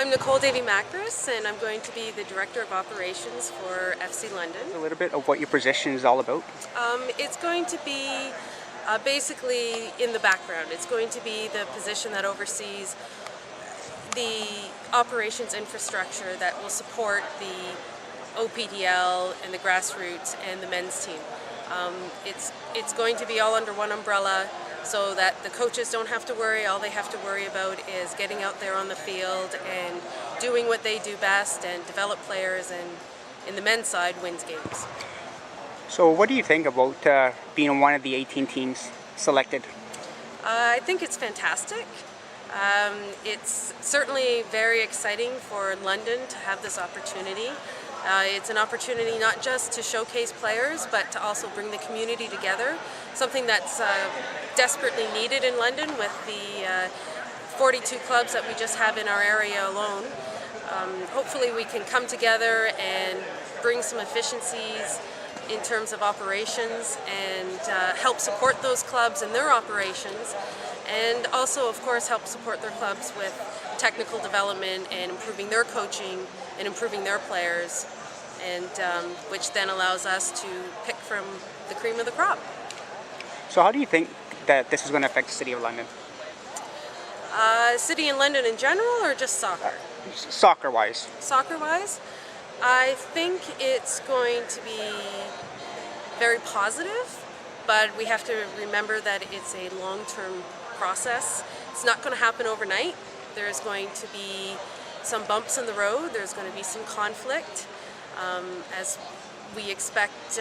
I'm Nicole Davey Makris, and I'm going to be the Director of Operations for FC London. A little bit of what your position is all about. It's going to be basically in the background. It's going to be the position that oversees the operations infrastructure that will support the OPDL and the grassroots and the men's team. It's going to be all under one umbrella, so that the coaches don't have to worry. All they have to worry about is getting out there on the field and doing what they do best and develop players, and in the men's side wins games. So what do you think about being one of the 18 teams selected? I think it's fantastic. It's certainly very exciting for London to have this opportunity. It's an opportunity not just to showcase players, but to also bring the community together, something that's desperately needed in London with the 42 clubs that we just have in our area alone. Hopefully we can come together and bring some efficiencies in terms of operations and help support those clubs and their operations, and also of course help support their clubs with technical development and improving their coaching and improving their players, and which then allows us to pick from the cream of the crop. So how do you think that this is going to affect the City of London? City and London in general, or just soccer? Soccer-wise. Soccer-wise, I think it's going to be very positive, but we have to remember that it's a long-term process. It's not going to happen overnight. There's going to be some bumps in the road. There's going to be some conflict as we expect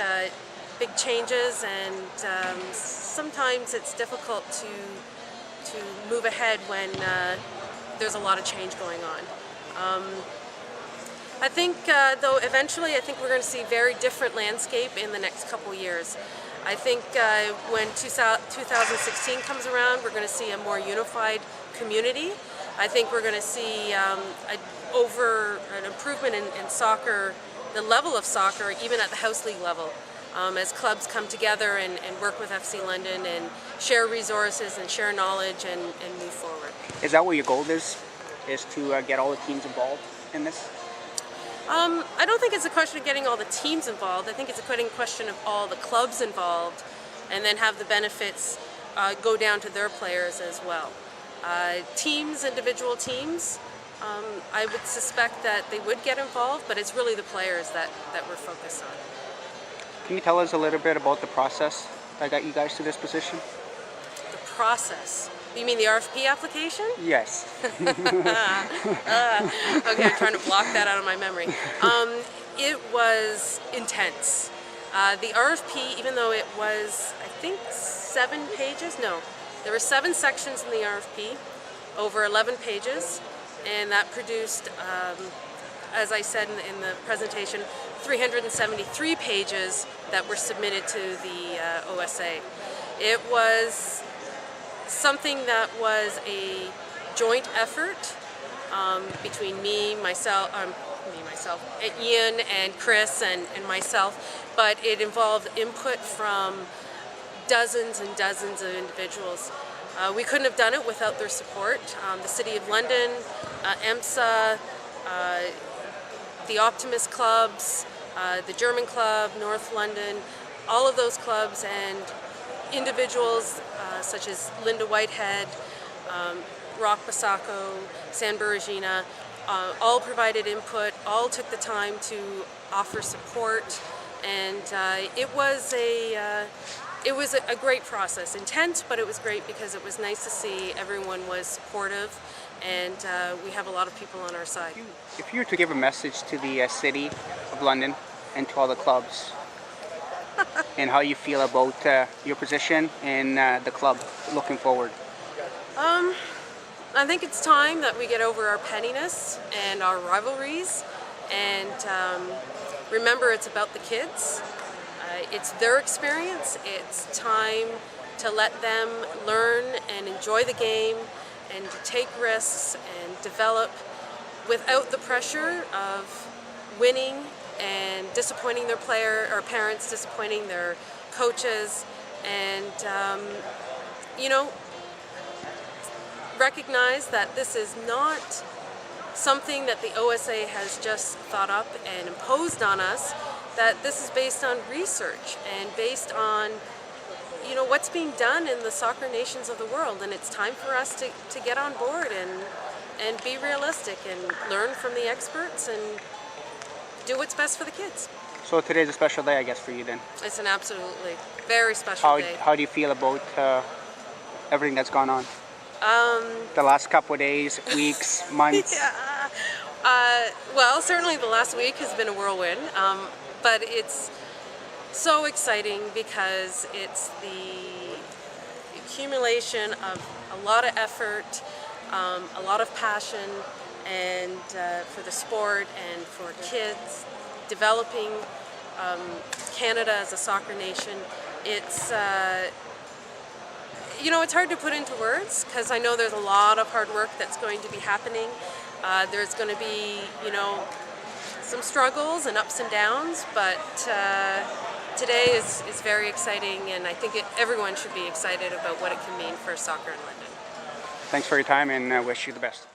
big changes, and sometimes it's difficult to move ahead when there's a lot of change going on. I think, though, eventually I think we're going to see a very different landscape in the next couple years. I think when 2016 comes around, we're going to see a more unified community. I think we're going to see an improvement in soccer, the level of soccer, even at the house league level, as clubs come together and work with FC London and share resources and share knowledge and move forward. Is that what your goal is to get all the teams involved in this? I don't think it's a question of getting all the teams involved. I think it's a question of all the clubs involved, and then have the benefits go down to their players as well. Teams, individual teams, I would suspect that they would get involved, but it's really the players that we're focused on. Can you tell us a little bit about the process that got you guys to this position? The process? You mean the RFP application? Yes. Okay, I'm trying to block that out of my memory. It was intense. The RFP, even though it was, I think, 7 pages, no, there were 7 sections in the RFP, over 11 pages, and that produced, as I said in the presentation, 373 pages that were submitted to the OSA. It was something that was a joint effort between Ian and Chris and myself, but it involved input from dozens and dozens of individuals. We couldn't have done it without their support. The City of London, EMSA, the Optimist clubs, the German club, North London, all of those clubs and individuals such as Linda Whitehead, Rock Basacco, San Bergina, all provided input, all took the time to offer support, and it was a great process. Intense, but it was great because it was nice to see everyone was supportive, and we have a lot of people on our side. If you were to give a message to the City of London and to all the clubs, and how you feel about your position in the club looking forward? I think it's time that we get over our pettiness and our rivalries, and remember it's about the kids. It's their experience. It's time to let them learn and enjoy the game and to take risks and develop without the pressure of winning and disappointing their parents, disappointing their coaches, and recognize that this is not something that the OSA has just thought up and imposed on us, that this is based on research and based on what's being done in the soccer nations of the world, and it's time for us to get on board and be realistic and learn from the experts and do what's best for the kids. So today's a special day, I guess, for you then. It's an absolutely very special day. How do you feel about everything that's gone on? The last couple of days, weeks, months? Yeah. Well, certainly the last week has been a whirlwind, but it's so exciting because it's the accumulation of a lot of effort, a lot of passion, and for the sport and for kids, developing Canada as a soccer nation. It's it's hard to put into words because I know there's a lot of hard work that's going to be happening. There's going to be some struggles and ups and downs, but today is very exciting, and I think everyone should be excited about what it can mean for soccer in London. Thanks for your time, and I wish you the best.